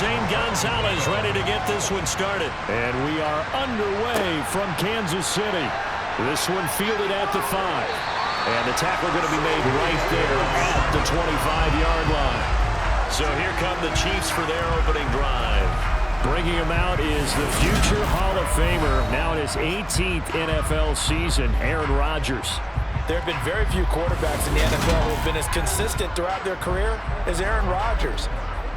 St. Gonzalez ready to get this one started. And we are underway from Kansas City. This one fielded at the 5. And the tackle going to be made right there at the 25-yard line. So here come the Chiefs for their opening drive. Bringing him out is the future Hall of Famer, now in his 18th NFL season, Aaron Rodgers. There have been very few quarterbacks in the NFL who have been as consistent throughout their career as Aaron Rodgers.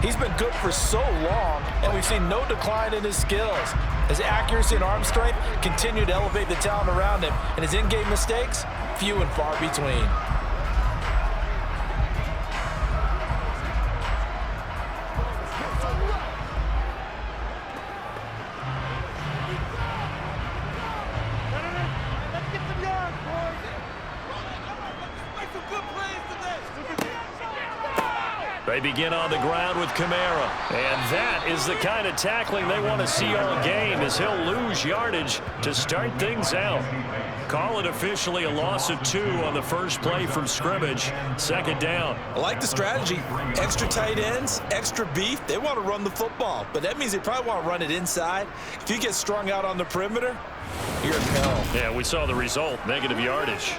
He's been good for so long, and we've seen no decline in his skills. His accuracy and arm strength continue to elevate the talent around him, and his in-game mistakes, few and far between. They begin on the ground with Kamara. And that is the kind of tackling they want to see all game, as he'll lose yardage to start things out. Call it officially a loss of 2 on the first play from scrimmage. Second down. I like the strategy. Extra tight ends, extra beef. They want to run the football, but that means they probably want to run it inside. If you get strung out on the perimeter, you're in hell. Yeah, we saw the result, negative yardage.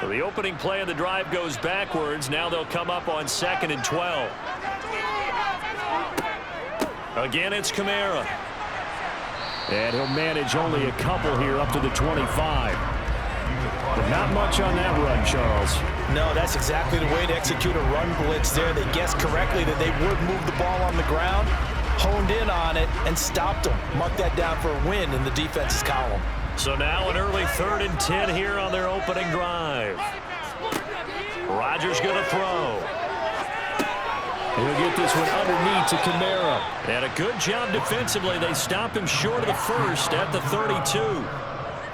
So the opening play of the drive goes backwards. Now they'll come up on 2nd and 12. Again, it's Kamara. And he'll manage only a couple here up to the 25. But not much on that run, Charles. No, that's exactly the way to execute a run blitz there. They guessed correctly that they would move the ball on the ground, honed in on it, and stopped them. Mark that down for a win in the defense's column. So now an early 3rd and 10 here on their opening drive. Rodgers going to throw. He'll get this one underneath to Kamara. And a good job defensively. They stop him short of the first at the 32.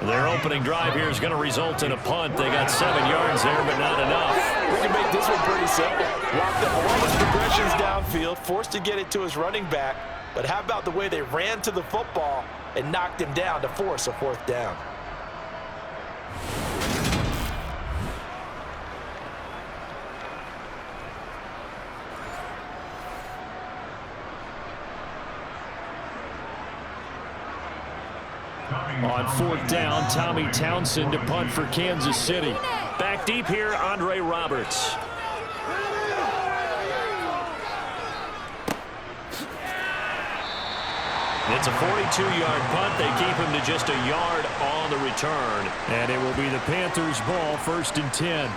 Their opening drive here is going to result in a punt. They got 7 yards there, but not enough. We can make this one pretty simple. Locked up all his progressions downfield, forced to get it to his running back. But how about the way they ran to the football and knocked him down to force a 4th down? On 4th down, Tommy Townsend to punt for Kansas City. Back deep here, Andre Roberts. It's a 42-yard punt. They keep him to just a yard on the return. And it will be the Panthers' ball, 1st and 10.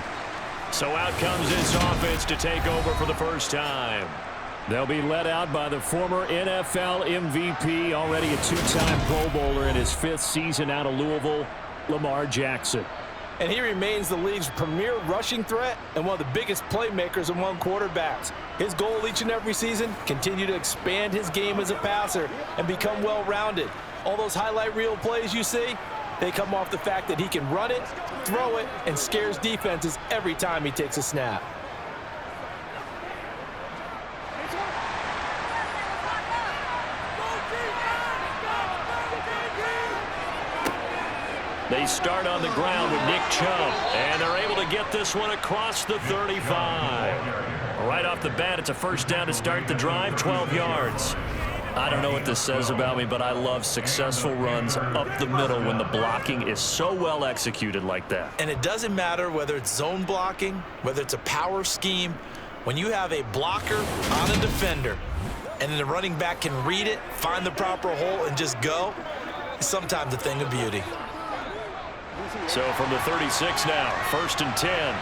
So out comes this offense to take over for the first time. They'll be led out by the former NFL MVP, already a 2-time Pro Bowler in his 5th season out of Louisville, Lamar Jackson. And he remains the league's premier rushing threat and one of the biggest playmakers among quarterbacks. His goal each and every season, continue to expand his game as a passer and become well-rounded. All those highlight reel plays you see, they come off the fact that he can run it, throw it, and scares defenses every time he takes a snap. They start on the ground with Nick Chubb, and they're able to get this one across the 35. Right off the bat, it's a 1st down to start the drive, 12 yards. I don't know what this says about me, but I love successful runs up the middle when the blocking is so well executed like that. And it doesn't matter whether it's zone blocking, whether it's a power scheme. When you have a blocker on a defender, and then the running back can read it, find the proper hole, and just go, it's sometimes a thing of beauty. So from the 36 now, 1st and 10.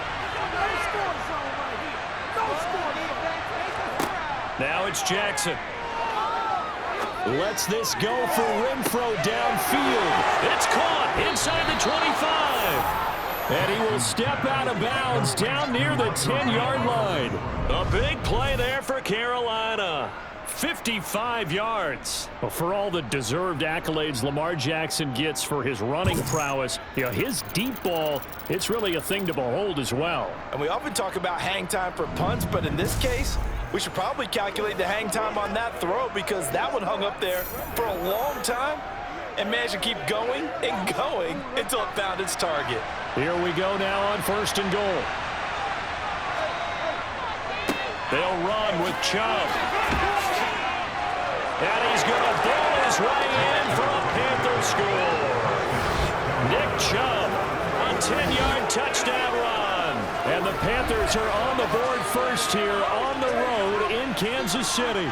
Now it's Jackson. Lets this go for Renfro downfield. It's caught inside the 25. And he will step out of bounds down near the 10-yard line. A big play there for Carolina. 55 yards. Well, for all the deserved accolades Lamar Jackson gets for his running prowess, his deep ball, it's really a thing to behold as well. And we often talk about hang time for punts, but in this case, we should probably calculate the hang time on that throw because that one hung up there for a long time. and managed to keep going and going until it found its target. Here we go now on 1st and goal. They'll run with Chubb. And he's going to ball his way in for a Panther score. Nick Chubb, a 10-yard touchdown run. And the Panthers are on the board first here on the road in Kansas City.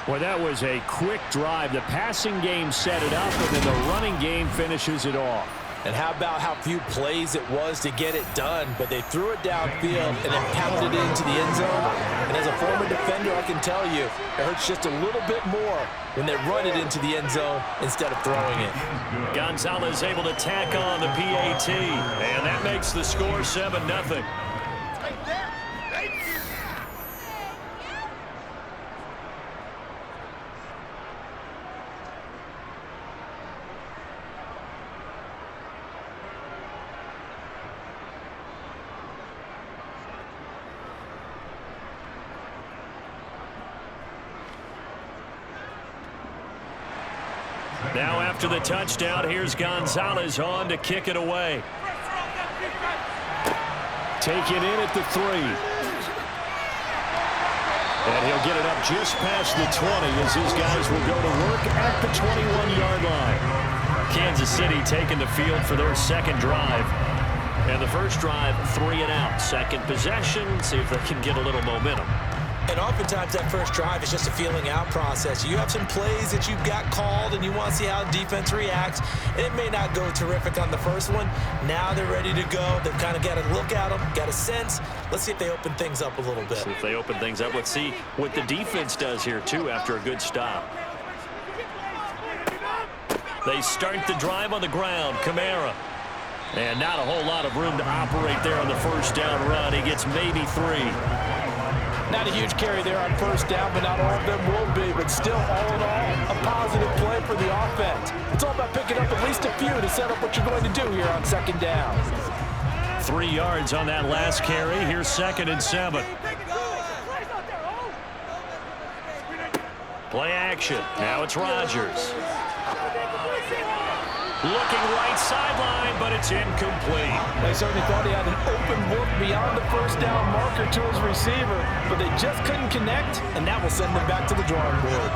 Well, that was a quick drive. The passing game set it up, and then the running game finishes it off. And how about how few plays it was to get it done, but they threw it downfield and then pounded it into the end zone. And as a former defender, I can tell you, it hurts just a little bit more when they run it into the end zone instead of throwing it. Gonzalez able to tack on the PAT, and that makes the score 7-0. Now after the touchdown, here's Gonzalez on to kick it away. Take it in at the 3. And he'll get it up just past the 20 as his guys will go to work at the 21-yard line. Kansas City taking the field for their second drive. And the first drive, 3 and out. Second possession, see if they can get a little momentum. And oftentimes that first drive is just a feeling out process. You have some plays that you've got called and you want to see how the defense reacts. And it may not go terrific on the first one. Now they're ready to go. They've kind of got to look at them, got a sense. Let's see if they open things up a little bit. See if they open things up. Let's see what the defense does here, too, after a good stop. They start the drive on the ground. Kamara. And not a whole lot of room to operate there on the first down run. He gets maybe 3. Not a huge carry there on first down, but not all of them will be. But still, all in all, a positive play for the offense. It's all about picking up at least a few to set up what you're going to do here on second down. 3 yards on that last carry. Here's 2nd and 7. Play action. Now it's Rodgers. Looking right sideline, but it's incomplete. They certainly thought he had an open look beyond the first down marker to his receiver, but they just couldn't connect, and that will send them back to the drawing board.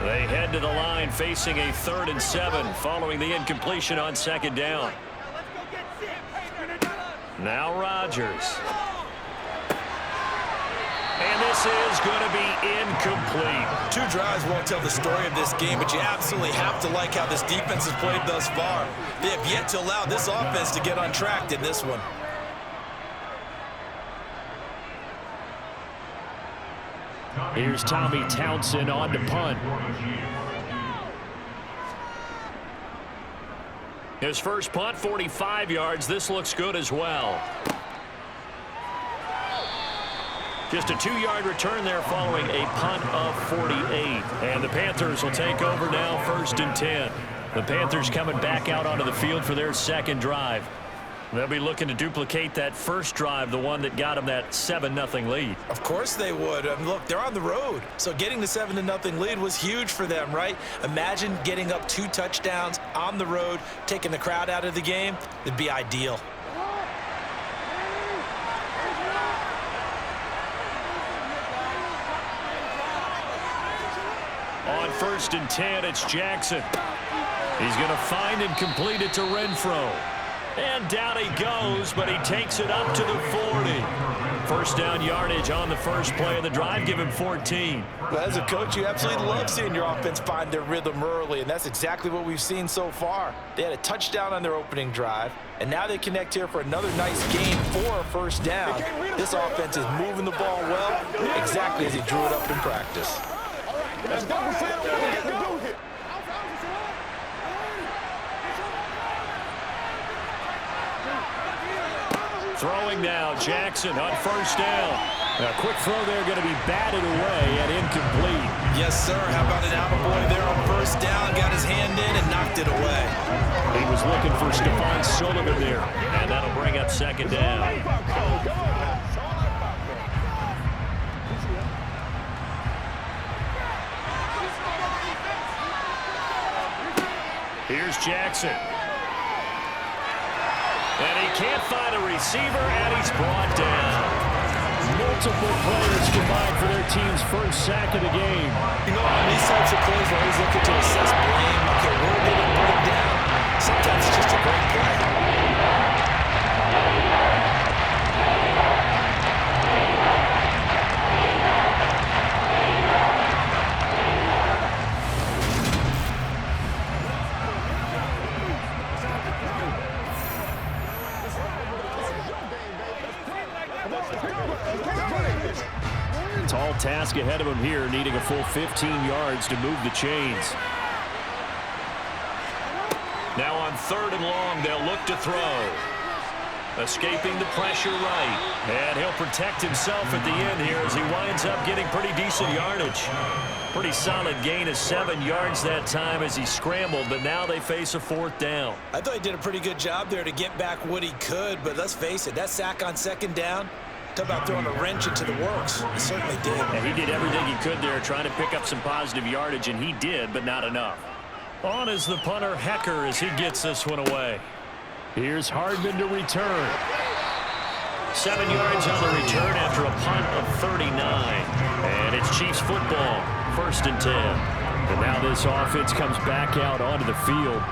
They head to the line facing a 3rd and 7 following the incompletion on second down. Now Rodgers. And this is going to be incomplete. 2 drives won't tell the story of this game, but you absolutely have to like how this defense has played thus far. They have yet to allow this offense to get untracked in this one. Here's Tommy Townsend on to punt. His first punt, 45 yards. This looks good as well. Just a 2-yard return there following a punt of 48. And the Panthers will take over now, 1st and 10. The Panthers coming back out onto the field for their second drive. They'll be looking to duplicate that first drive, the one that got them that 7-0 lead. Of course they would. Look, they're on the road, so getting the 7-0 lead was huge for them, right? Imagine getting up 2 touchdowns on the road, taking the crowd out of the game. It'd be ideal. On 1st and 10, it's Jackson. He's going to find and complete it to Renfro. And down he goes, but he takes it up to the 40. First down yardage on the first play of the drive. Give him 14. Well, as a coach, you absolutely love seeing your offense find their rhythm early, and that's exactly what we've seen so far. They had a touchdown on their opening drive, and now they connect here for another nice game for a first down. This offense is moving the ball well, exactly as he drew it up in practice. Let's go, Throwing now, Jackson on first down. A quick throw there going to be batted away and incomplete. Yes, sir. How about an attaboy there on first down? Got his hand in and knocked it away. He was looking for Stephon Sullivan there. And that'll bring up second down. Here's Jackson. And he can't find a receiver, and he's brought down. Multiple players combined for their team's first sack of the game. You know, on these types of plays, we're always looking to assess blame. Okay, where did it break down? Sometimes it's just a great play. Tall task ahead of him here, needing a full 15 yards to move the chains. Now on 3rd and long, they'll look to throw. Escaping the pressure right. And he'll protect himself at the end here as he winds up getting pretty decent yardage. Pretty solid gain of 7 yards that time as he scrambled, but now they face a 4th down. I thought he did a pretty good job there to get back what he could, but let's face it, that sack on 2nd down, talk about throwing a wrench into the works. He certainly did. And he did everything he could there trying to pick up some positive yardage, and he did, but not enough. On is the punter, Hecker, as he gets this one away. Here's Hardman to return. 7 yards on the return after a punt of 39. And it's Chiefs football, 1st and 10. And now this offense comes back out onto the field.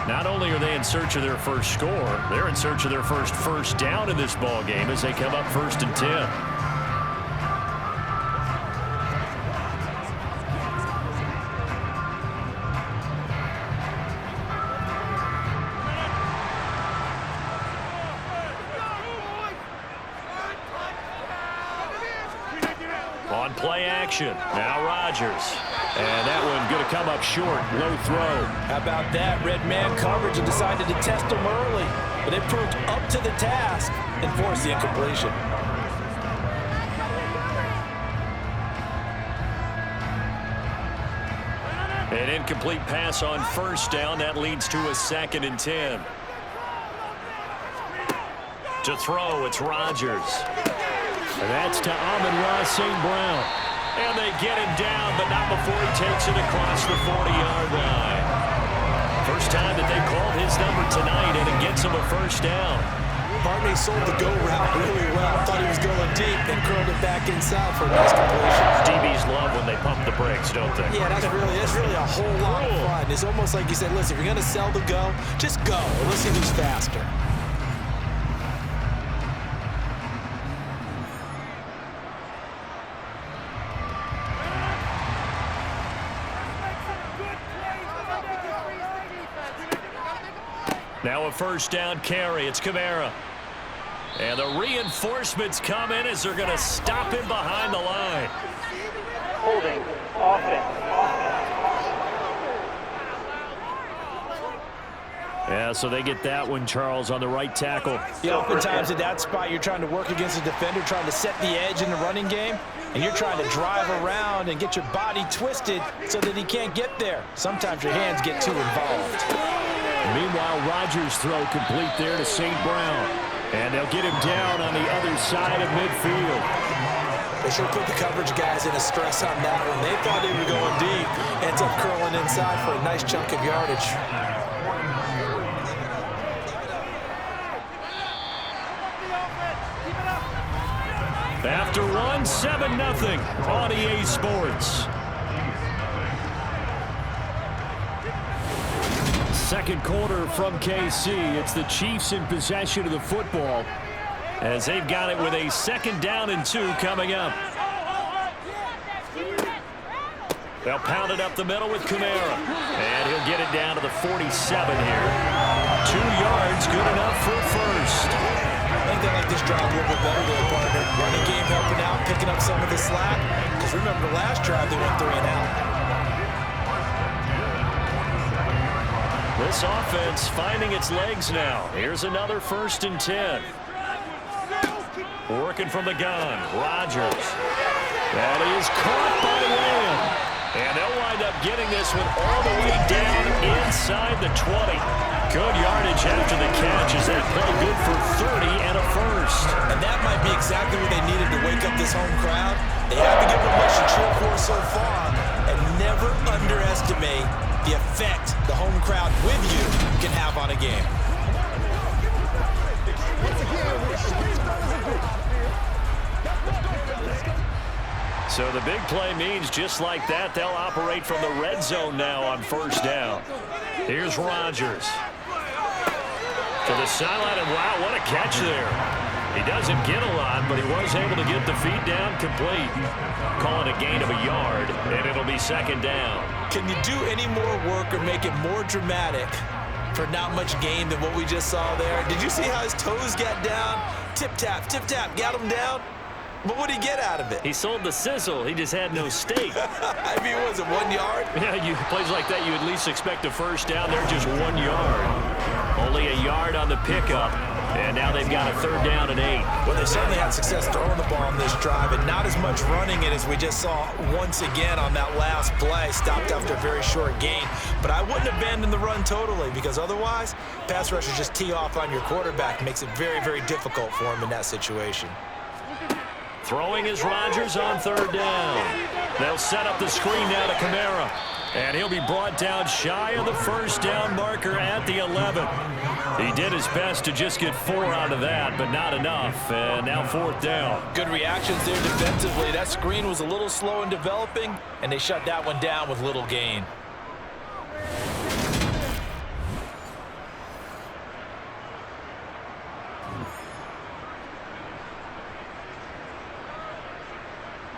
Not only are they in search of their first score, they're in search of their first down in this ball game as they come up 1st and 10. On play action, now Rodgers. And that one going to come up short, low throw. How about that? Red man coverage and decided to test him early. But they proved up to the task and forced the incompletion. An incomplete pass on 1st down. That leads to a 2nd and 10. To throw, it's Rodgers. And that's to Amon-Ra St. Brown. And they get him down, but not before he takes it across the 40-yard line. First time that they called his number tonight, and it gets him a 1st down. Barney sold the go route really well. Thought he was going deep, then curled it back inside for a nice completion. DBs love when they pump the brakes, don't they? Yeah, that's really a whole lot of fun. It's almost like you said, listen, if you're going to sell the go, just go. Let's see who's faster. Now a 1st down carry. It's Kamara. And the reinforcements come in as they're going to stop him behind the line. Holding. Offense. Yeah, so they get that one, Charles, on the right tackle. Yeah, oftentimes at that spot, you're trying to work against a defender, trying to set the edge in the running game, and you're trying to drive around and get your body twisted so that he can't get there. Sometimes your hands get too involved. Meanwhile, Rodgers' throw complete there to St. Brown. And they'll get him down on the other side of midfield. They should put the coverage guys in a stress on that one. They thought they were going deep. Ends up curling inside for a nice chunk of yardage. After one, 7-0 on EA Sports. Second quarter from KC. It's the Chiefs in possession of the football, as they've got it with a 2nd down and 2 coming up. They'll pound it up the middle with Kamara. And he'll get it down to the 47 here. 2 yards, good enough for a 1st. I think they like this drive a little bit better there, partner. Running game helping out, picking up some of the slack. Because remember, last drive they went 3 and out. This offense finding its legs now. Here's another 1st and 10. Working from the gun, Rodgers. That is caught by Lamb. And they'll wind up getting this one all the way down inside the 20. Good yardage after the catch. Is that play good for 30 and a 1st? And that might be exactly what they needed to wake up this home crowd. They haven't given much to cheer for so far. And never underestimate the effect the home crowd with you can have on a game. So the big play means just like that, they'll operate from the red zone now on first down. Here's Rodgers. To the sideline, and wow, what a catch there. He doesn't get a lot, but he was able to get the feet down complete. Call it a gain of a yard, and it'll be second down. Can you do any more work or make it more dramatic for not much gain than what we just saw there? Did you see how his toes got down? Tip-tap, got him down. But what did he get out of it? He sold the sizzle. He just had no steak. I mean, was it 1 yard? Yeah, plays like that, you at least expect a first down. They're just 1 yard. Only a yard on the pickup. And now they've got a third down and 8. Well, they certainly had success throwing the ball on this drive, and not as much running it as we just saw once again on that last play. Stopped after a very short gain. But I wouldn't abandon the run totally, because otherwise, pass rushers just tee off on your quarterback. Makes it very, very difficult for him in that situation. Throwing is Rodgers on third down. They'll set up the screen now to Kamara. And he'll be brought down shy of the first down marker at the 11. He did his best to just get 4 out of that, but not enough. And now fourth down. Good reactions there defensively. That screen was a little slow in developing, and they shut that one down with little gain.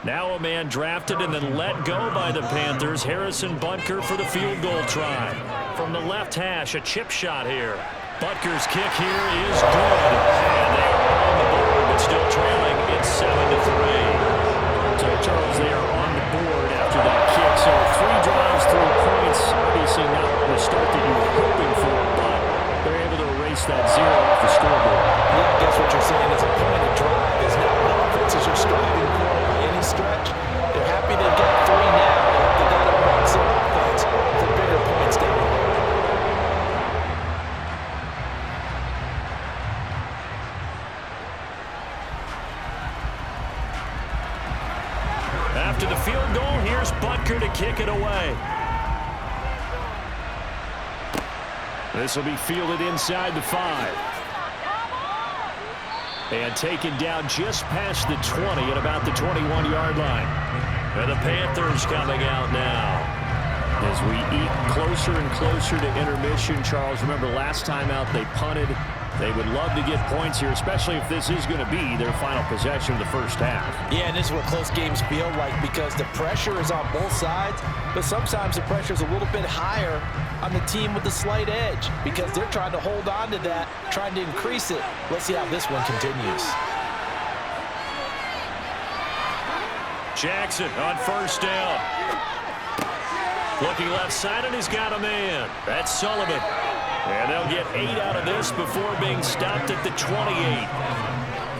Now a man drafted and then let go by the Panthers. Harrison Butker for the field goal try. From the left hash, a chip shot here. Butker's kick here is good. And they are on the board, but still trailing. It's 7-3. So, Charles, they are on the board after that kick. So 3 drives, 3 points. Obviously not the start that you were hoping for, but they're able to erase that 0 off the scoreboard. Yeah, I guess what you're saying is a point of drive is not what offenses are striving for by any stretch. They're happy to get 3 now. They got to run some offense for bigger points down the road. After the field goal, here's Butker to kick it away. This will be fielded inside the 5. And taken down just past the 20 at about the 21-yard line. And the Panthers coming out now. As we eat closer and closer to intermission, Charles, remember last time out they punted. They would love to get points here, especially if this is going to be their final possession of the first half. Yeah, and this is what close games feel like because the pressure is on both sides, but sometimes the pressure is a little bit higher on the team with the slight edge because they're trying to hold on to that, trying to increase it. Let's see how this one continues. Jackson on first down. Looking left side, and he's got a man. That's Sullivan. And they'll get 8 out of this before being stopped at the 28.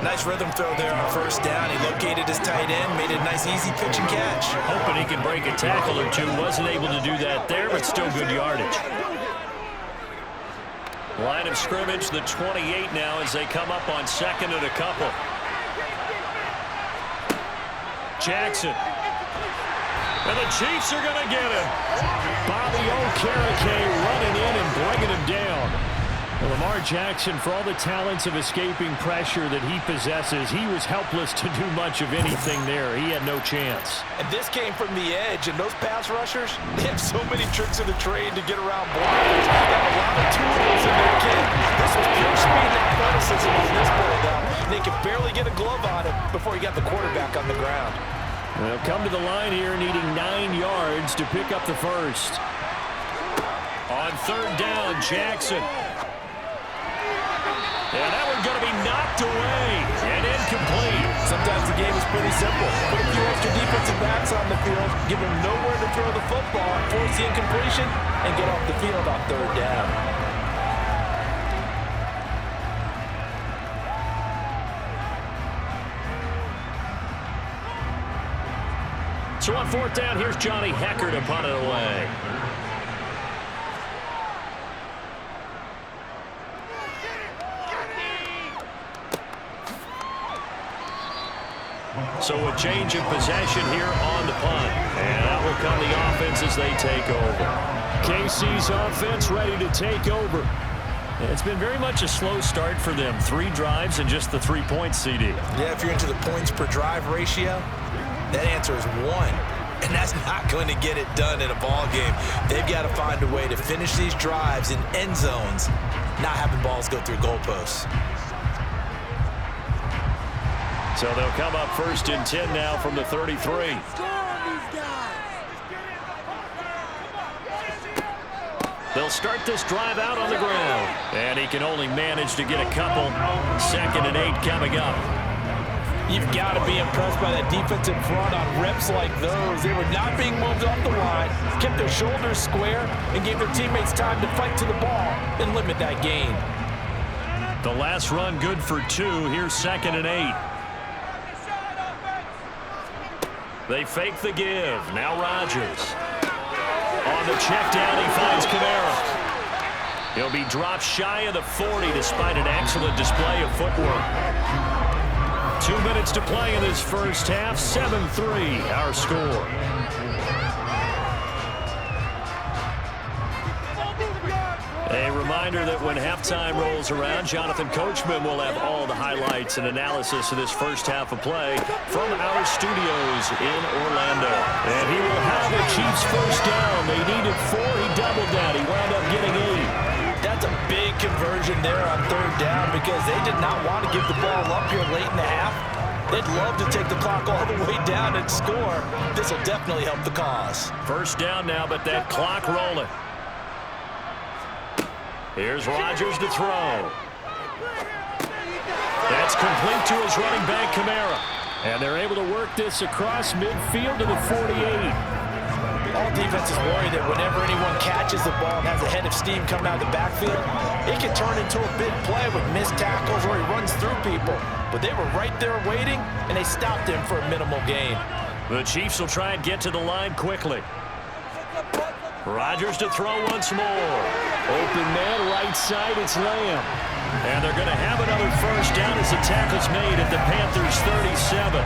Nice rhythm throw there on first down. He located his tight end, made it a nice easy pitch and catch. Hoping he can break a tackle or two. Wasn't able to do that there, but still good yardage. Line of scrimmage, the 28 now as they come up on second and a couple. Jackson. And the Chiefs are going to get him. Bobby Okereke running in and bringing him down. Well, Lamar Jackson, for all the talents of escaping pressure that he possesses, he was helpless to do much of anything there. He had no chance. And this came from the edge, and those pass rushers, they have so many tricks of the trade to get around blockers. They have a lot of tools in their kit. This was pure speed and athleticism on this play, though. They could barely get a glove on him before he got the quarterback on the ground. They'll come to the line here needing 9 yards to pick up the first. On third down, Jackson. And that one's going to be knocked away and incomplete. Sometimes the game is pretty simple. Put a few extra defensive backs on the field, give them nowhere to throw the football, force the incompletion, and get off the field on third down. So on fourth down, here's Johnny Hecker to punt it away. So a change of possession here on the punt. And out will come the offensive as they take over. KC's offense ready to take over. It's been very much a slow start for them. 3 drives and just the 3 points, CD. Yeah, if you're into the points per drive ratio, that answer is 1. And that's not going to get it done in a ball game. They've got to find a way to finish these drives in end zones, not having balls go through goalposts. So they'll come up 1st and 10 now from the 33. They'll start this drive out on the ground. And he can only manage to get a couple. 2nd and 8 coming up. You've got to be impressed by that defensive front on reps like those. They were not being moved off the line, kept their shoulders square, and gave their teammates time to fight to the ball and limit that gain. The last run good for 2. Here's 2nd and 8. They fake the give. Now Rodgers. On the check down, he finds Kamara. He'll be dropped shy of the 40 despite an excellent display of footwork. 2 minutes to play in this first half. 7-3 our score. A reminder that when halftime rolls around, Jonathan Coachman will have all the highlights and analysis of this first half of play from our studios in Orlando. And he will have a Chiefs first down. They needed 4. He doubled that. He wound up getting 8. That's a big conversion there on 3rd down because they did not want to give the ball up here late in the half. They'd love to take the clock all the way down and score. This will definitely help the cause. First down now, but that clock rolling. Here's Rodgers to throw. That's complete to his running back, Kamara. And they're able to work this across midfield to the 48. All defenses worry that whenever anyone catches the ball and has a head of steam coming out of the backfield, it can turn into a big play with missed tackles or he runs through people. But they were right there waiting, and they stopped him for a minimal gain. The Chiefs will try and get to the line quickly. Rodgers to throw once more. Open man, right side, it's Lamb. And they're going to have another first down as the tackle's made at the Panthers' 37.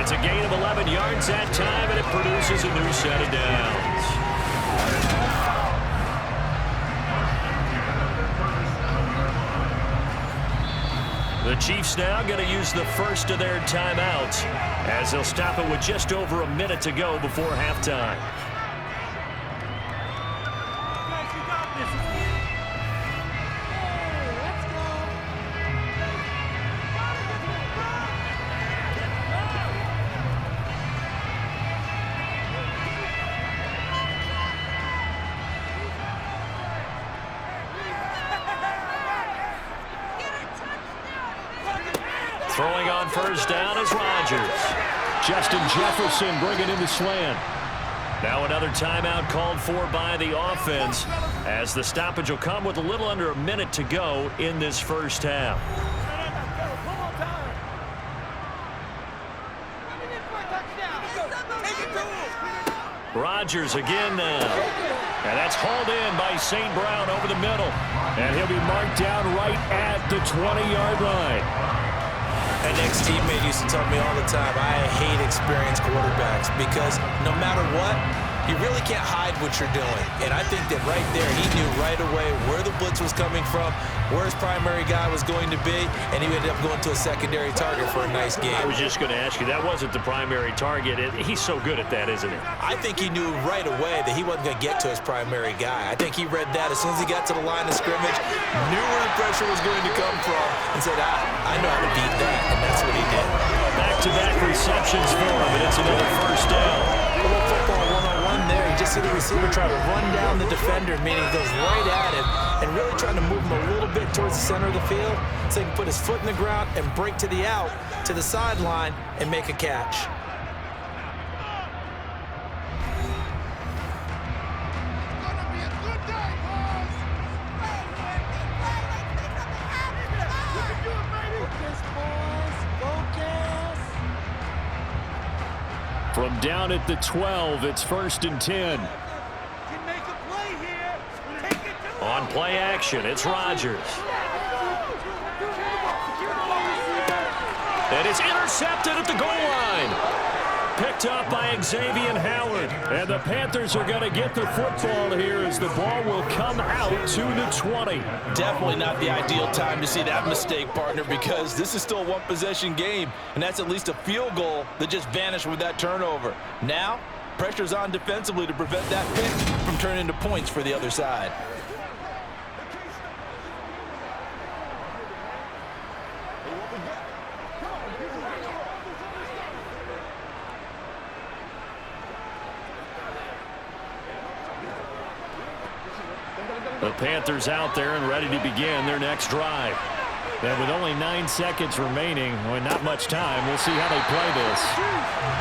It's a gain of 11 yards that time, and it produces a new set of downs. The Chiefs now going to use the first of their timeouts as they'll stop it with just over a minute to go before halftime. Throwing on first down is Rodgers. Justin Jefferson bringing in the slant. Now another timeout called for by the offense as the stoppage will come with a little under a minute to go in this first half. Rodgers again now. And that's hauled in by St. Brown over the middle. And he'll be marked down right at the 20-yard line. An ex-teammate used to tell me all the time, I hate experienced quarterbacks because no matter what, you really can't hide what you're doing. And I think that right there, he knew right away where the blitz was coming from, where his primary guy was going to be, and he ended up going to a secondary target for a nice game. I was just going to ask you, that wasn't the primary target. He's so good at that, isn't he? I think he knew right away that he wasn't going to get to his primary guy. I think he read that as soon as he got to the line of scrimmage, knew where the pressure was going to come from, and said, I know how to beat that, and that's what he did. Back-to-back receptions for him, and it's another first down. A little football one-on-one there. You just see the receiver try to run down the defender, meaning he goes right at him, and really trying to move him a little bit towards the center of the field so he can put his foot in the ground and break to the out, to the sideline, and make a catch. From down at the 12, it's 1st and 10. On play action, it's Rodgers. And it's intercepted at the goal line. Picked up by Xavier Howard. And the Panthers are going to get the football here as the ball will come out to the 20. Definitely not the ideal time to see that mistake, partner, because this is still a one-possession game, and that's at least a field goal that just vanished with that turnover. Now, pressure's on defensively to prevent that pick from turning into points for the other side. The Panthers out there and ready to begin their next drive. And with only 9 seconds remaining, well, not much time, we'll see how they play this.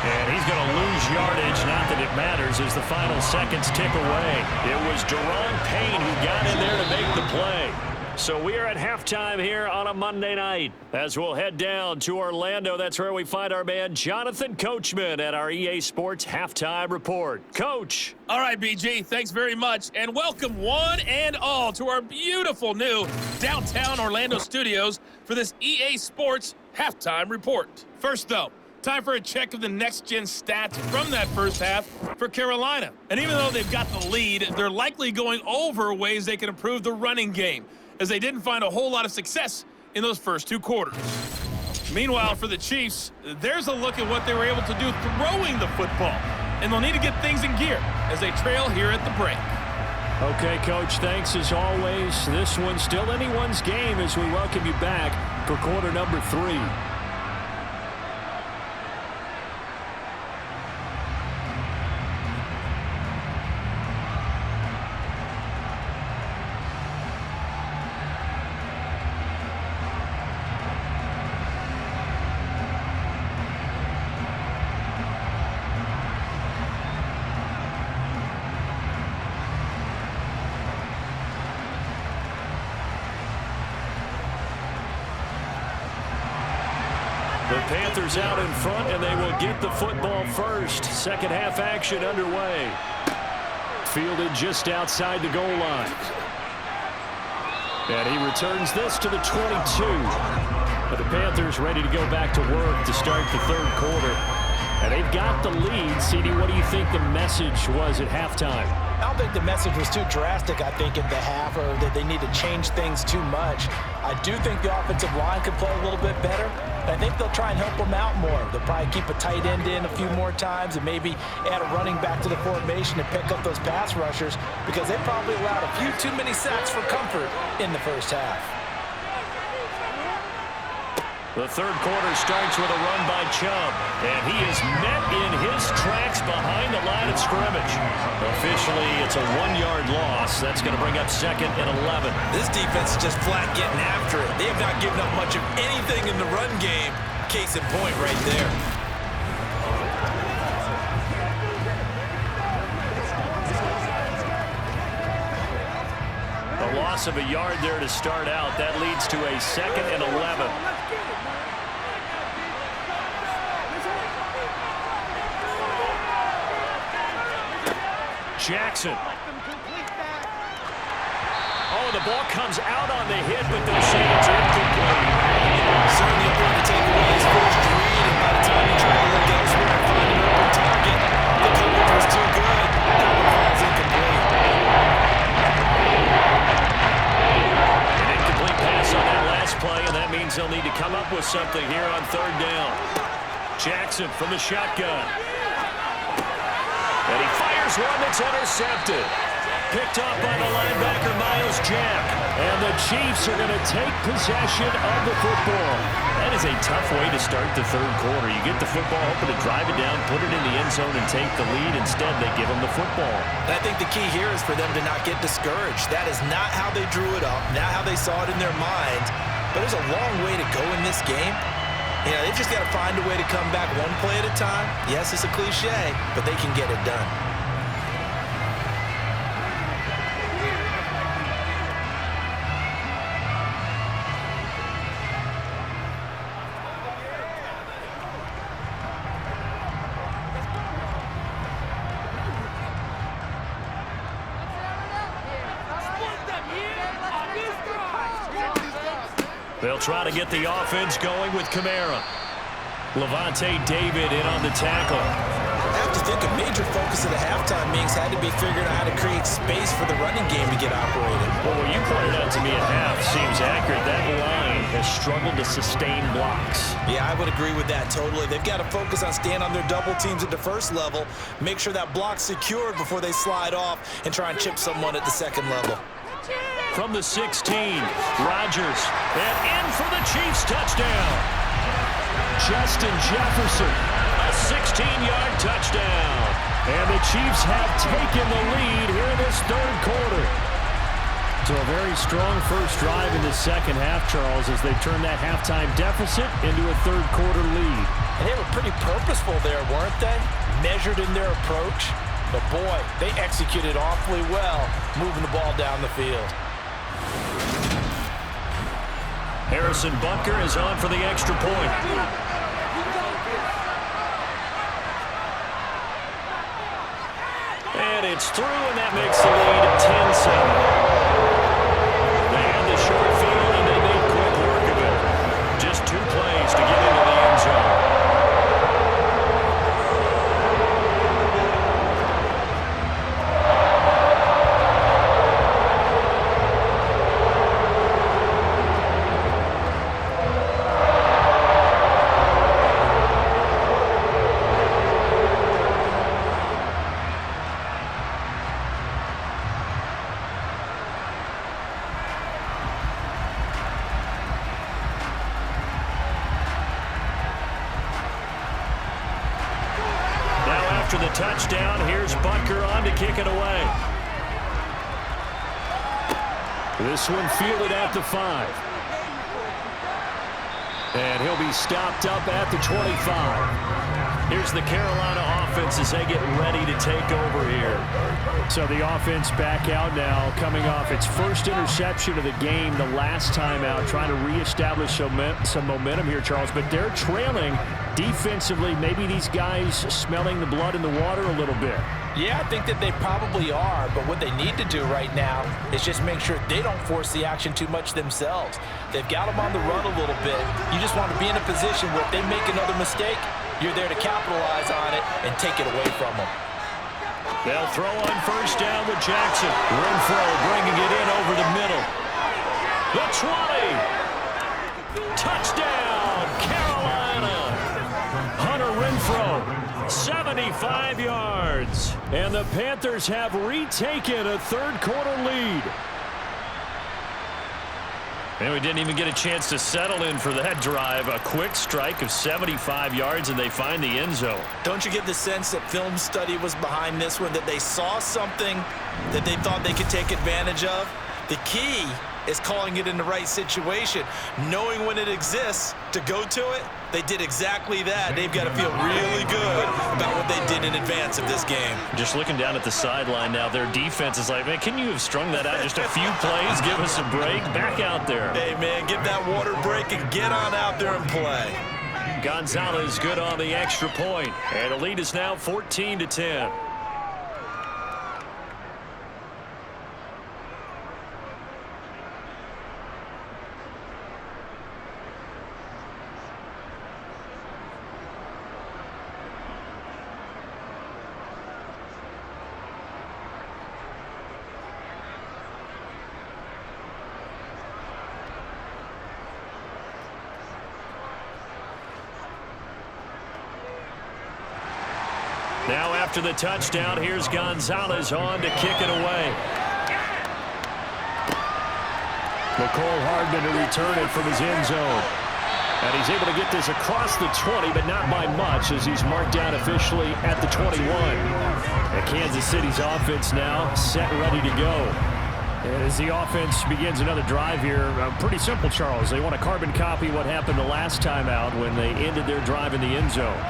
And he's going to lose yardage, not that it matters, as the final seconds tick away. It was Daron Payne who got in there to make the play. So we are at halftime here on a Monday night. As we'll head down to Orlando, that's where we find our man Jonathan Coachman at our EA Sports Halftime Report. Coach. All right, BG, thanks very much. And welcome one and all to our beautiful new downtown Orlando studios for this EA Sports Halftime Report. First, though, time for a check of the next-gen stats from that first half for Carolina. And even though they've got the lead, they're likely going over ways they can improve the running game, as they didn't find a whole lot of success in those first 2 quarters. Meanwhile, for the Chiefs, there's a look at what they were able to do throwing the football, and they'll need to get things in gear as they trail here at the break. Okay, Coach, thanks as always. This one's still anyone's game as we welcome you back for quarter number 3. The Panthers out in front, and they will get the football first. Second half action underway. Fielded just outside the goal line. And he returns this to the 22. But the Panthers ready to go back to work to start the third quarter. And they've got the lead. CD, what do you think the message was at halftime? I don't think the message was too drastic, I think, in the half, or that they need to change things too much. I do think the offensive line could play a little bit better. I think they'll try and help them out more. They'll probably keep a tight end in a few more times and maybe add a running back to the formation and pick up those pass rushers, because they probably allowed a few too many sacks for comfort in the first half. The third quarter starts with a run by Chubb, and he is met in his tracks behind the line of scrimmage. Officially, it's a 1-yard loss. That's going to bring up 2nd and 11. This defense is just flat getting after it. They have not given up much of anything in the run game. Case in point right there. A loss of a yard there to start out. That leads to a 2nd and 11. Jackson. Oh, the ball comes out on the hit, but they'll say it's incomplete. Certainly important to take away his first read, and by the time he tried to look elsewhere and find an open target, the coverage was too good. That one falls incomplete. An incomplete pass on that last play, and that means they'll need to come up with something here on 3rd down. Jackson from the shotgun. And he fires one that's intercepted. Picked up by the linebacker, Miles Jack. And the Chiefs are going to take possession of the football. That is a tough way to start the third quarter. You get the football, hoping to drive it down, put it in the end zone, and take the lead. Instead, they give them the football. And I think the key here is for them to not get discouraged. That is not how they drew it up, not how they saw it in their minds. But there's a long way to go in this game. You know, they've just got to find a way to come back one play at a time. Yes, it's a cliche, but they can get it done. They'll try to get the offense going with Kamara. Levante David in on the tackle. I have to think a major focus of the halftime meetings had to be figuring out how to create space for the running game to get operated. Well, what you pointed out to me at half seems accurate. That line has struggled to sustain blocks. Yeah, I would agree with that totally. They've got to focus on staying on their double teams at the first level, make sure that block's secured before they slide off and try and chip someone at the second level. From the 16, Rodgers, and in for the Chiefs touchdown. Justin Jefferson, a 16-yard touchdown. And the Chiefs have taken the lead here in this third quarter. So a very strong first drive in the second half, Charles, as they turn that halftime deficit into a third quarter lead. And they were pretty purposeful there, weren't they? Measured in their approach. But boy, they executed awfully well, moving the ball down the field. Harrison Butker is on for the extra point. And it's through, and that makes the lead 10-7. They had the short field, and they made quick work of it. Just 2 plays to get into the end zone. After the touchdown, here's Butker on to kick it away. This one fielded at the 5. And he'll be stopped up at the 25. Here's the Carolina offense as they get ready to take over here. So the offense back out now, coming off its first interception of the game the last time out, trying to reestablish some momentum here, Charles. But they're trailing defensively. Maybe these guys smelling the blood in the water a little bit. Yeah, I think that they probably are, but what they need to do right now is just make sure they don't force the action too much themselves. They've got them on the run a little bit. You just want to be in a position where if they make another mistake, you're there to capitalize on it and take it away from them. They'll throw on first down with Jackson. Renfro bringing it in over the middle. The 20. Touchdown, Carolina. Hunter Renfro, 75 yards. And the Panthers have retaken a third quarter lead. And we didn't even get a chance to settle in for that drive. A quick strike of 75 yards, and they find the end zone. Don't you get the sense that film study was behind this one, that they saw something that they thought they could take advantage of? The key is calling it in the right situation, knowing when it exists to go to it. They did exactly that. They've got to feel really good about what they did in advance of this game. Just looking down at the sideline now, their defense is like, man, can you have strung that out just a few plays? Give us a break. Back out there. Hey, man, give that water break and get on out there and play. Gonzalez good on the extra point, and the lead is now 14-10. Now after the touchdown, here's Gonzalez on to kick it away. McCole Hardman to return it from his end zone. And he's able to get this across the 20, but not by much, as he's marked down officially at the 21. And Kansas City's offense now set, ready to go. As the offense begins another drive here, pretty simple, Charles. They want to carbon copy what happened the last time out when they ended their drive in the end zone.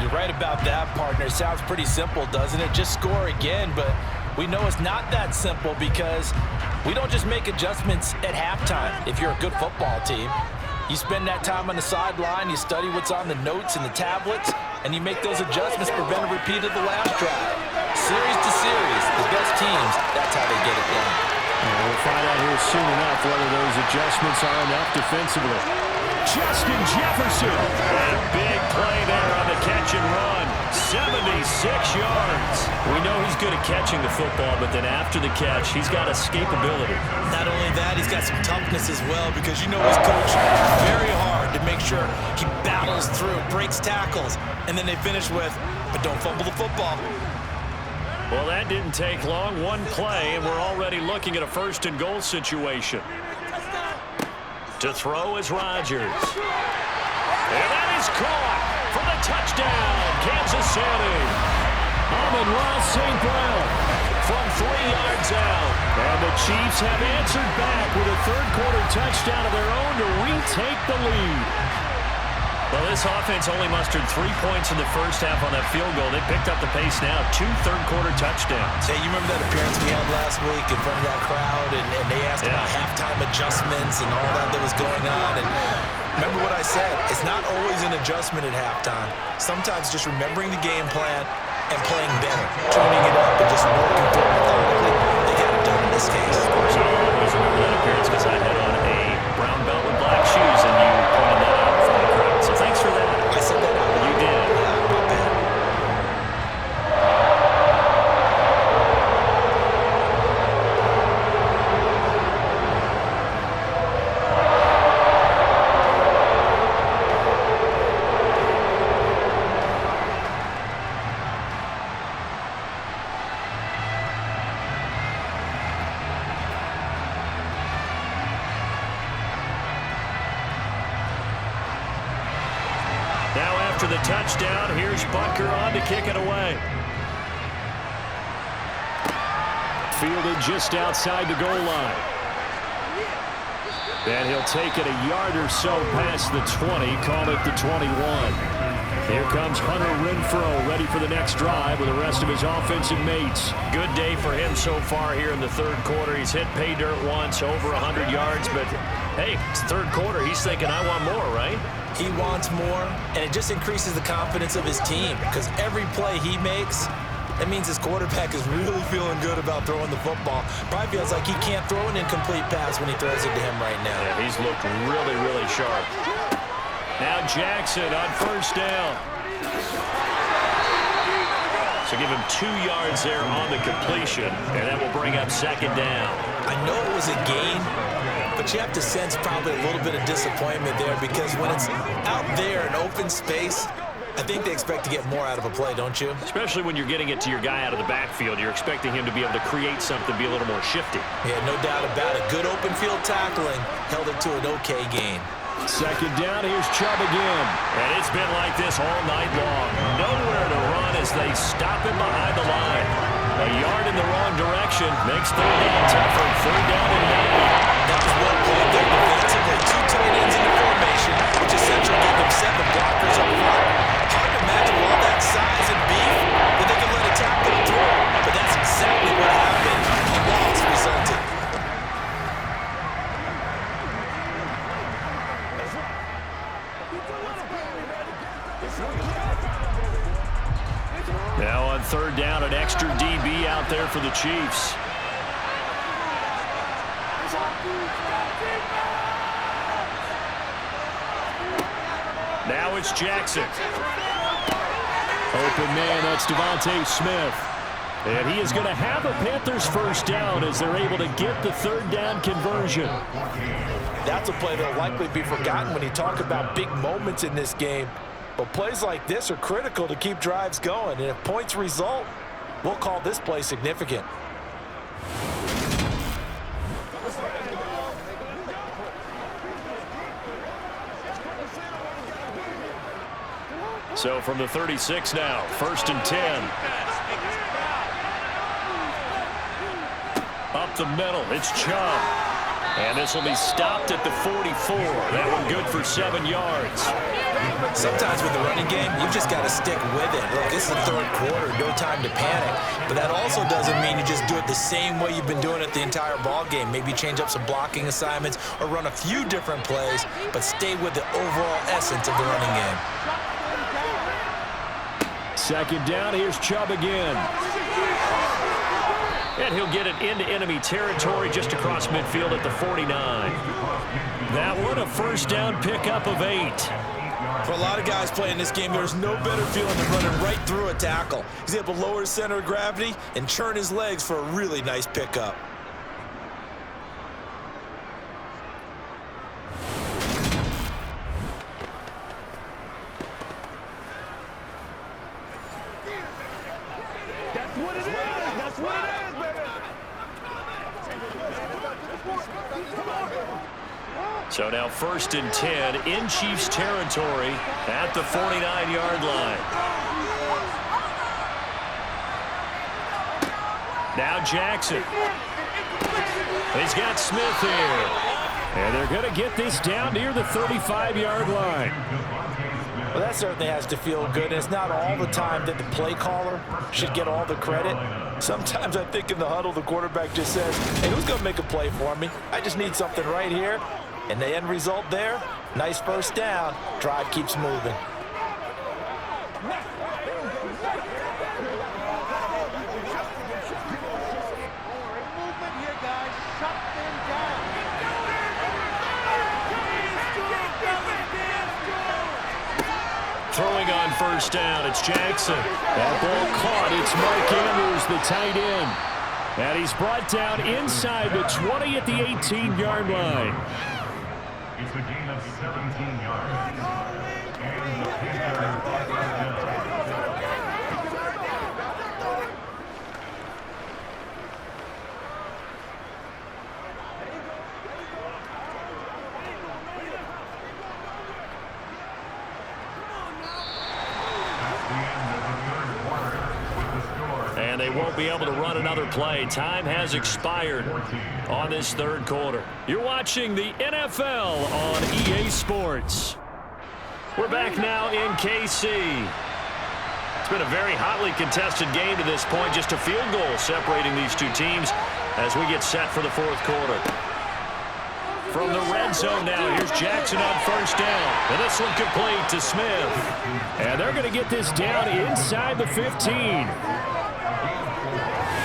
You're right about that, partner. It sounds pretty simple, doesn't it? Just score again, but we know it's not that simple because we don't just make adjustments at halftime. If you're a good football team, you spend that time on the sideline, you study what's on the notes and the tablets, and you make those adjustments to prevent a repeat of the last drive. Series to series, the best teams, that's how they get it done. And we'll find out here soon enough whether those adjustments are enough defensively. Justin Jefferson. And a big play there on the catch and run. 76 yards. We know he's good at catching the football, but then after the catch, he's got escapability. Not only that, he's got some toughness as well, because you know his coach very hard to make sure he battles through, breaks tackles, and then they finish with, but don't fumble the football. Well, that didn't take long. One play, and we're already looking at a first-and-goal situation. To throw is Rodgers. And that is caught for the touchdown, Kansas City. Amon-Ra St. Brown From 3 yards out. And the Chiefs have answered back with a third-quarter touchdown of their own to retake the lead. Well, this offense only mustered 3 points in the first half on that field goal. They picked up the pace now. 2 third-quarter touchdowns. Hey, you remember that appearance we had last week in front of that crowd, and they asked about halftime adjustments and all that was going on. And remember what I said, it's not always an adjustment at halftime. Sometimes just remembering the game plan and playing better, tuning it up and just working through it methodically. They got it done in this case. Of course, I'll always remember that appearance because I had on a brown belt with black shoes, and you pointed that out in front of the crowd. So thanks for that. I said that out. You did. Yeah, not bad. Now after the touchdown, here's Butker on to kick it away. Fielded just outside the goal line. And he'll take it a yard or so past the 20, call it the 21. Here comes Hunter Renfrow, ready for the next drive with the rest of his offensive mates. Good day for him so far here in the third quarter. He's hit pay dirt once, over 100 yards, but hey, it's third quarter. He's thinking, I want more, right? He wants more, and it just increases the confidence of his team, because every play he makes, that means his quarterback is really feeling good about throwing the football. Probably feels like he can't throw an incomplete pass when he throws it to him right now. Yeah, he's looked really, really sharp. Now Jackson on first down. So give him 2 yards there on the completion, and that will bring up second down. I know it was a gain, but you have to sense probably a little bit of disappointment there, because when it's out there in open space, I think they expect to get more out of a play, don't you? Especially when you're getting it to your guy out of the backfield. You're expecting him to be able to create something, be a little more shifty. Yeah, no doubt about it. Good open field tackling held it to an okay gain. Second down, here's Chubb again. And it's been like this all night long. Nowhere to run as they stop him behind the line. A yard in the wrong direction makes third down tougher. Third down and 9. That was well played there defensively. 2 tight ends in the formation, which essentially gave them 7 blockers up front. Hard to imagine all that size and beef that they can let a tackle through. But that's exactly what happened. A loss resulted. Now on third down, an extra DB out there for the Chiefs. Now it's Jackson. Open man, that's Devontae Smith. And he is going to have a Panthers first down as they're able to get the third down conversion. That's a play that'll likely be forgotten when you talk about big moments in this game. But plays like this are critical to keep drives going. And if points result, we'll call this play significant. So from the 36 now, first and 10. Up the middle, it's Chubb. And this will be stopped at the 44. That one good for 7 yards. Sometimes with the running game, you've just got to stick with it. Look, this is the third quarter, no time to panic. But that also doesn't mean you just do it the same way you've been doing it the entire ball game. Maybe change up some blocking assignments or run a few different plays, but stay with the overall essence of the running game. Second down, here's Chubb again. And he'll get it into enemy territory just across midfield at the 49. That one a first down pickup of 8. For a lot of guys playing this game, there's no better feeling than running right through a tackle. He's able to lower his center of gravity and churn his legs for a really nice pickup. That's what it is. That's what it is, baby. So now 1st and 10 in Chiefs territory at the 49-yard line. Now Jackson. He's got Smith here. And they're going to get this down near the 35-yard line. Well, that certainly has to feel good. It's not all the time that the play caller should get all the credit. Sometimes I think in the huddle, the quarterback just says, hey, who's going to make a play for me? I just need something right here. And the end result there, nice first down. Drive keeps moving. Throwing on first down, it's Jackson. That ball caught. It's Mark Andrews, the tight end. And he's brought down inside the 20 at the 18-yard line. It's a gain of 17 yards. And the Panthers And they won't be able to run another play. Time has expired on this third quarter. You're watching the NFL on EA Sports. We're back now in KC. It's been a very hotly contested game to this point. Just a field goal separating these two teams as we get set for the fourth quarter. From the red zone now, here's Jackson on first down. And this one complete to Smith. And they're going to get this down inside the 15.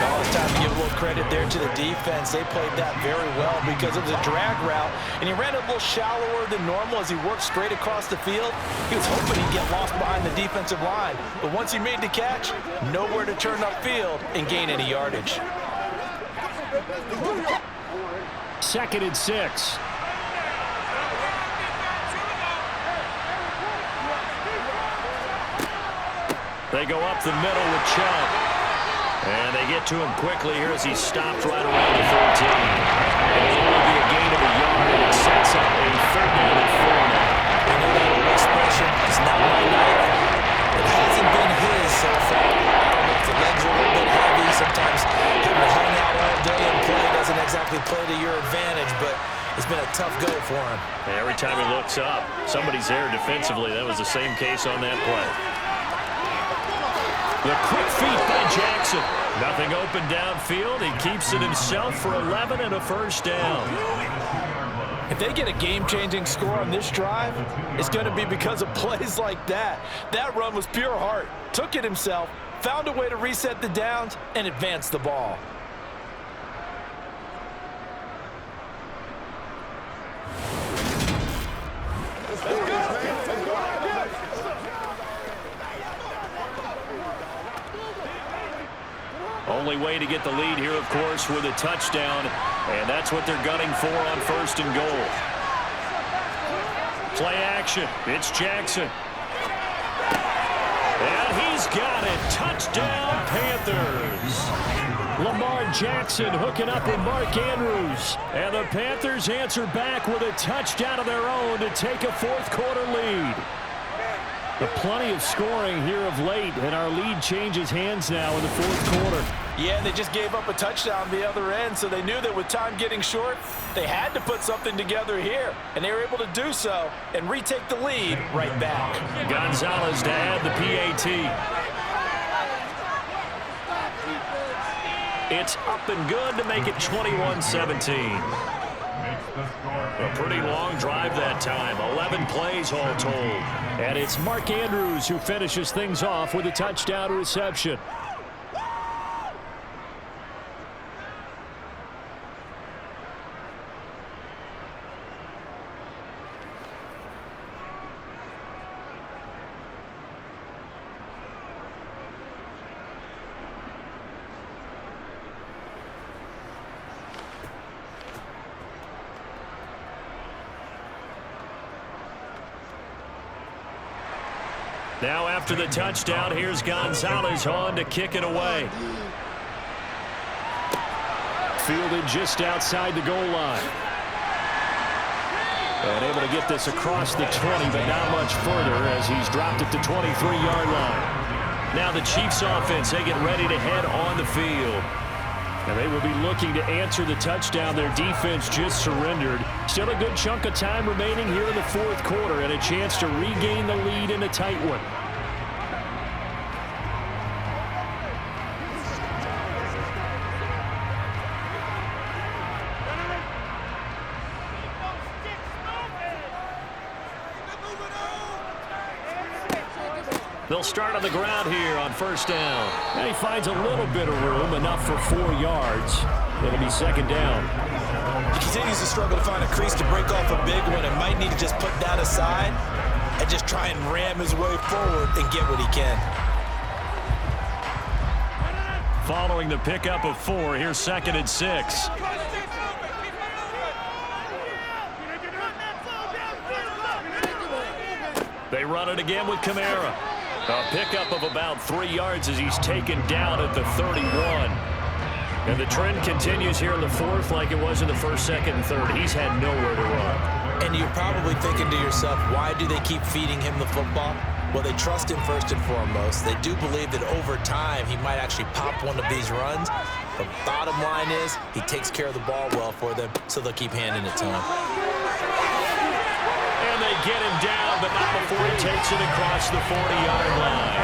Now it's time to give a little credit there to the defense. They played that very well because it was a drag route, and he ran a little shallower than normal as he worked straight across the field. He was hoping he'd get lost behind the defensive line, but once he made the catch, nowhere to turn upfield and gain any yardage. 2nd and 6. They go up the middle with Chubb. And they get to him quickly here as he stopped right around the 13. It'll only be a gain of a yard, and it sets up a 3rd down and 4 now. I know that old expression, it's not my night. It hasn't been his so far. I don't know if the legs are a little bit heavy. Sometimes having to hang out all day and play doesn't exactly play to your advantage, but it's been a tough go for him. And every time he looks up, somebody's there defensively. That was the same case on that play. The quick feet by Jackson. Nothing open downfield. He keeps it himself for 11 and a first down. If they get a game-changing score on this drive, it's going to be because of plays like that. That run was pure heart. Took it himself, found a way to reset the downs, and advance the ball. Only way to get the lead here, of course, with a touchdown, and that's what they're gunning for on 1st and goal. Play action. It's Jackson. And he's got it. Touchdown, Panthers. Lamar Jackson hooking up with Mark Andrews. And the Panthers answer back with a touchdown of their own to take a fourth quarter lead. But plenty of scoring here of late, and our lead changes hands now in the fourth quarter. Yeah, they just gave up a touchdown the other end, so they knew that with time getting short, they had to put something together here, and they were able to do so and retake the lead right back. Gonzalez to add the PAT. It's up and good to make it 21-17. A pretty long drive that time. 11 plays all told. And it's Mark Andrews who finishes things off with a touchdown reception. Now after the touchdown, here's Gonzalez on to kick it away. Fielded just outside the goal line. And able to get this across the 20, but not much further as he's dropped it to 23-yard line. Now the Chiefs offense, they get ready to head on the field. And they will be looking to answer the touchdown their defense just surrendered. Still a good chunk of time remaining here in the fourth quarter and a chance to regain the lead in a tight one. They'll start on the ground here on first down. And he finds a little bit of room, enough for 4 yards. It'll be second down. He continues to struggle to find a crease to break off a big one and might need to just put that aside and just try and ram his way forward and get what he can. Following the pickup of 4, here's second and 6. They run it again with Kamara. A pickup of about 3 yards as he's taken down at the 31. And the trend continues here in the fourth like it was in the first, second, and third. He's had nowhere to run. And you're probably thinking to yourself, why do they keep feeding him the football? Well, they trust him first and foremost. They do believe that over time he might actually pop one of these runs. The bottom line is he takes care of the ball well for them, so they'll keep handing it to him. And they get him down, but not before he takes it across the 40-yard line.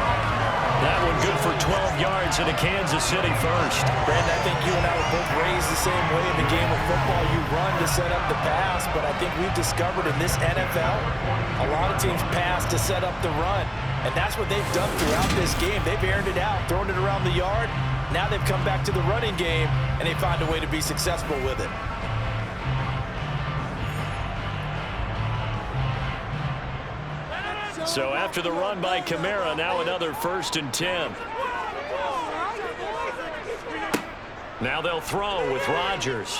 That one good for 12 yards into Kansas City first. Brandon, I think you and I were both raised the same way in the game of football. You run to set up the pass, but I think we've discovered in this NFL, a lot of teams pass to set up the run. And that's what they've done throughout this game. They've aired it out, thrown it around the yard. Now they've come back to the running game, and they find a way to be successful with it. So after the run by Kamara, now another 1st and 10. Now they'll throw with Rodgers.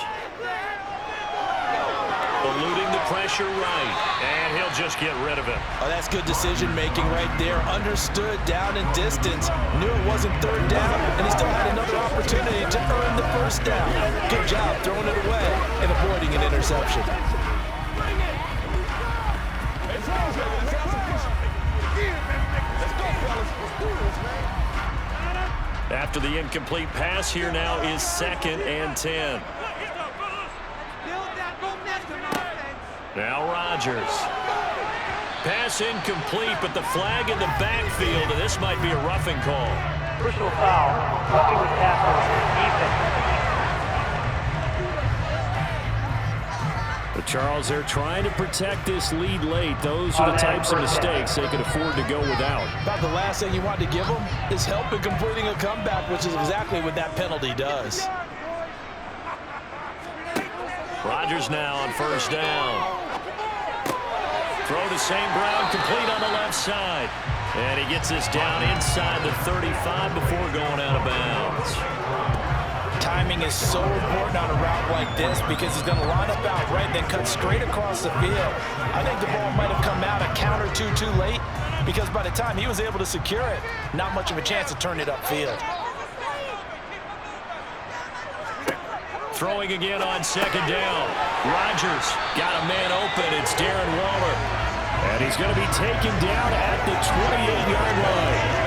Eluding the pressure right, and he'll just get rid of it. Oh, that's good decision-making right there. Understood down and distance. Knew it wasn't third down, and he still had another opportunity to earn the first down. Good job throwing it away and avoiding an interception. After the incomplete pass, here now is 2nd and 10. Now Rodgers. Pass incomplete, but the flag in the backfield, and this might be a roughing call. Personal foul. Roughing the tackle. But Charles, they're trying to protect this lead late. Those are the types of mistakes they can afford to go without. About the last thing you want to give them is help in completing a comeback, which is exactly what that penalty does. Rodgers now on first down. Throw to St. Brown, complete on the left side. And he gets this down inside the 35 before going out of bounds. Timing is so important on a route like this because he's going to line up out right, then cut straight across the field. I think the ball might have come out a count or two too late because by the time he was able to secure it, not much of a chance to turn it upfield. Throwing again on second down. Rodgers got a man open. It's Darren Waller. And he's going to be taken down at the 28-yard line.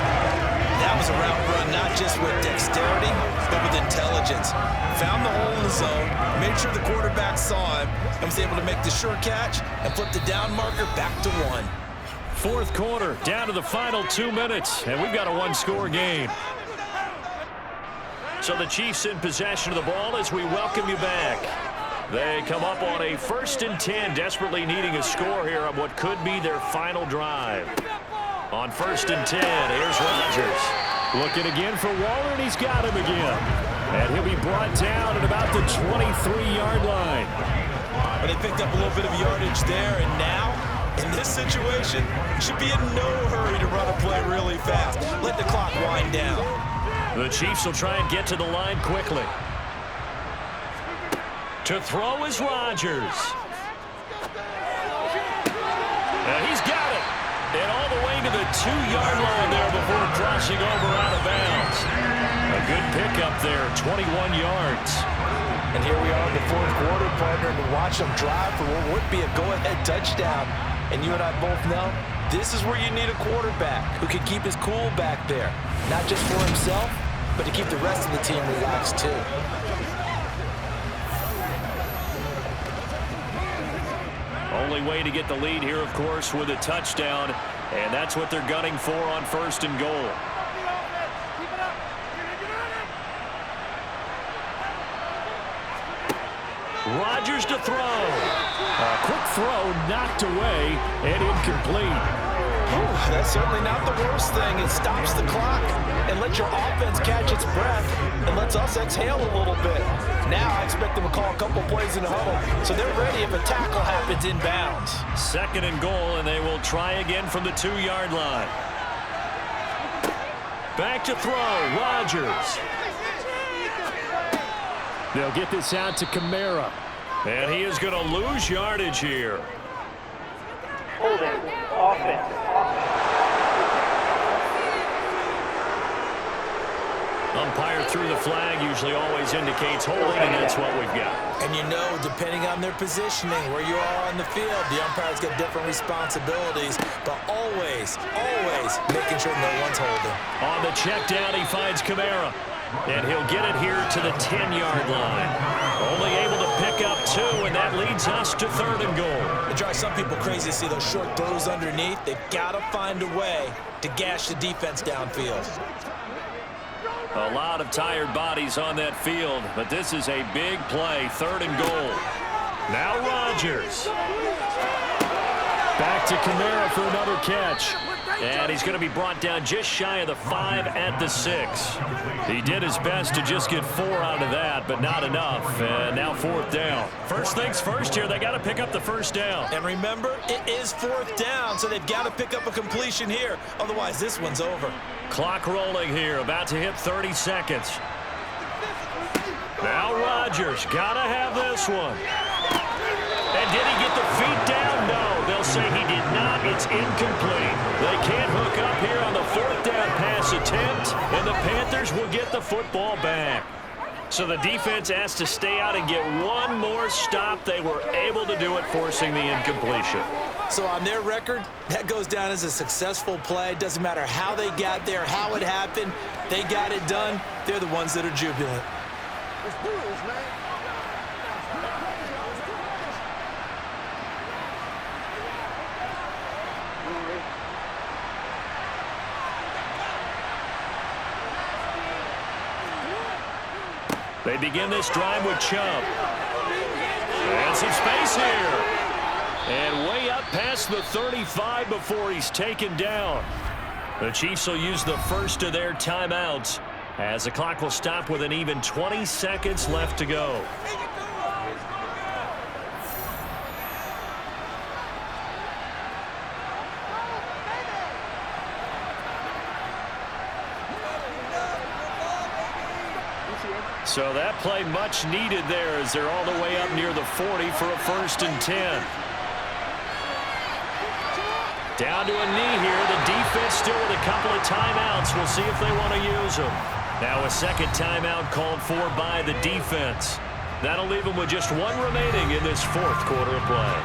That was a route run not just with dexterity, but with intelligence. Found the hole in the zone, made sure the quarterback saw him, and was able to make the sure catch and flip the down marker back to 1. Fourth quarter, down to the final 2 minutes, and we've got a one-score game. So the Chiefs in possession of the ball as we welcome you back. They come up on a 1st and 10, desperately needing a score here on what could be their final drive. On 1st and 10, here's Rodgers. Looking again for Waller, and he's got him again. And he'll be brought down at about the 23-yard line. But they picked up a little bit of yardage there, and now, in this situation, should be in no hurry to run a play really fast. Let the clock wind down. The Chiefs will try and get to the line quickly. To throw is Rodgers. And he's got it. And all the way to the 2-yard line there before crossing over out of bounds. A good pickup there, 21 yards. And here we are in the fourth quarter, partner, to watch them drive for what would be a go-ahead touchdown. And you and I both know this is where you need a quarterback who can keep his cool back there. Not just for himself, but to keep the rest of the team relaxed too. Only way to get the lead here, of course, with a touchdown. And that's what they're gunning for on 1st and goal. Rodgers to throw. A quick throw knocked away and incomplete. That's certainly not the worst thing. It stops the clock and lets your offense catch its breath and lets us exhale a little bit. Now I expect them to call a couple plays in the huddle, so they're ready if a tackle happens inbounds. 2nd and goal, and they will try again from the 2-yard line. Back to throw, Rodgers. They'll get this out to Kamara. And he is going to lose yardage here. Holding, offense. Umpire threw the flag, usually always indicates holding, and that's what we've got. And you know, depending on their positioning, where you are on the field, the umpire's got different responsibilities, but always making sure no one's holding. On the check down, he finds Kamara. And he'll get it here to the 10-yard line. Only able to pick up 2, and that leads us to 3rd and goal. It drives some people crazy to see those short throws underneath. They've got to find a way to gash the defense downfield. A lot of tired bodies on that field, but this is a big play, 3rd and goal. Now Rodgers. Back to Kamara for another catch. And he's going to be brought down just shy of the 5 at the 6. He did his best to just get 4 out of that, but not enough. And now 4th down. First things first here, they got to pick up the 1st down. And remember, it is 4th down, so they've got to pick up a completion here. Otherwise, this one's over. Clock rolling here, about to hit 30 seconds. Now Rodgers, got to have this one. And did he get the feet down? No, they'll say he did not. It's incomplete. They can't hook up here on the 4th down pass attempt, and the Panthers will get the football back. So the defense has to stay out and get one more stop. They were able to do it, forcing the incompletion. So on their record, that goes down as a successful play. Doesn't matter how they got there, how it happened. They got it done. They're the ones that are jubilant. Let's do this, man. They begin this drive with Chubb. And some space here. And way up past the 35 before he's taken down. The Chiefs will use the first of their timeouts as the clock will stop with an even 20 seconds left to go. So that play much needed there as they're all the way up near the 40 for a 1st and 10. Down to a knee here. The defense still with a couple of timeouts. We'll see if they want to use them. Now a 2nd timeout called for by the defense. That'll leave them with just 1 remaining in this 4th quarter of play.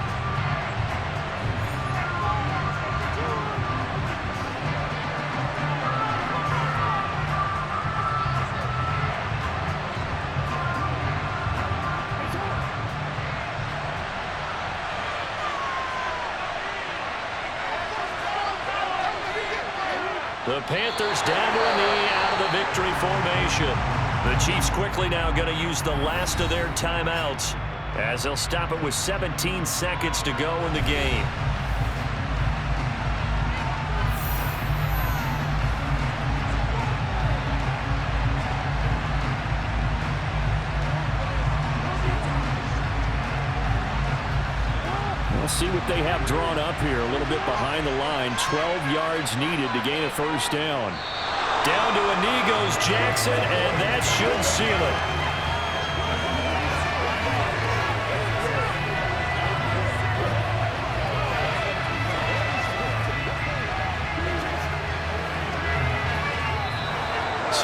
The Panthers down to a knee out of the victory formation. The Chiefs quickly now going to use the last of their timeouts as they'll stop it with 17 seconds to go in the game. We'll see what they have drawn up here. A little bit behind the line. 12 yards needed to gain a 1st down. Down to a knee goes Jackson, and that should seal it.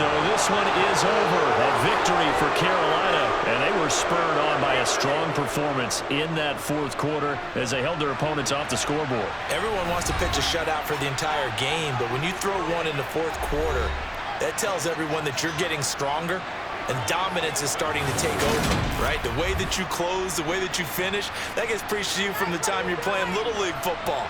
So this one is over. A victory for Carolina. And they were spurred on by a strong performance in that fourth quarter as they held their opponents off the scoreboard. Everyone wants to pitch a shutout for the entire game, but when you throw one in the fourth quarter, that tells everyone that you're getting stronger and dominance is starting to take over, right? The way that you close, the way that you finish, that gets preached to you from the time you're playing Little League football.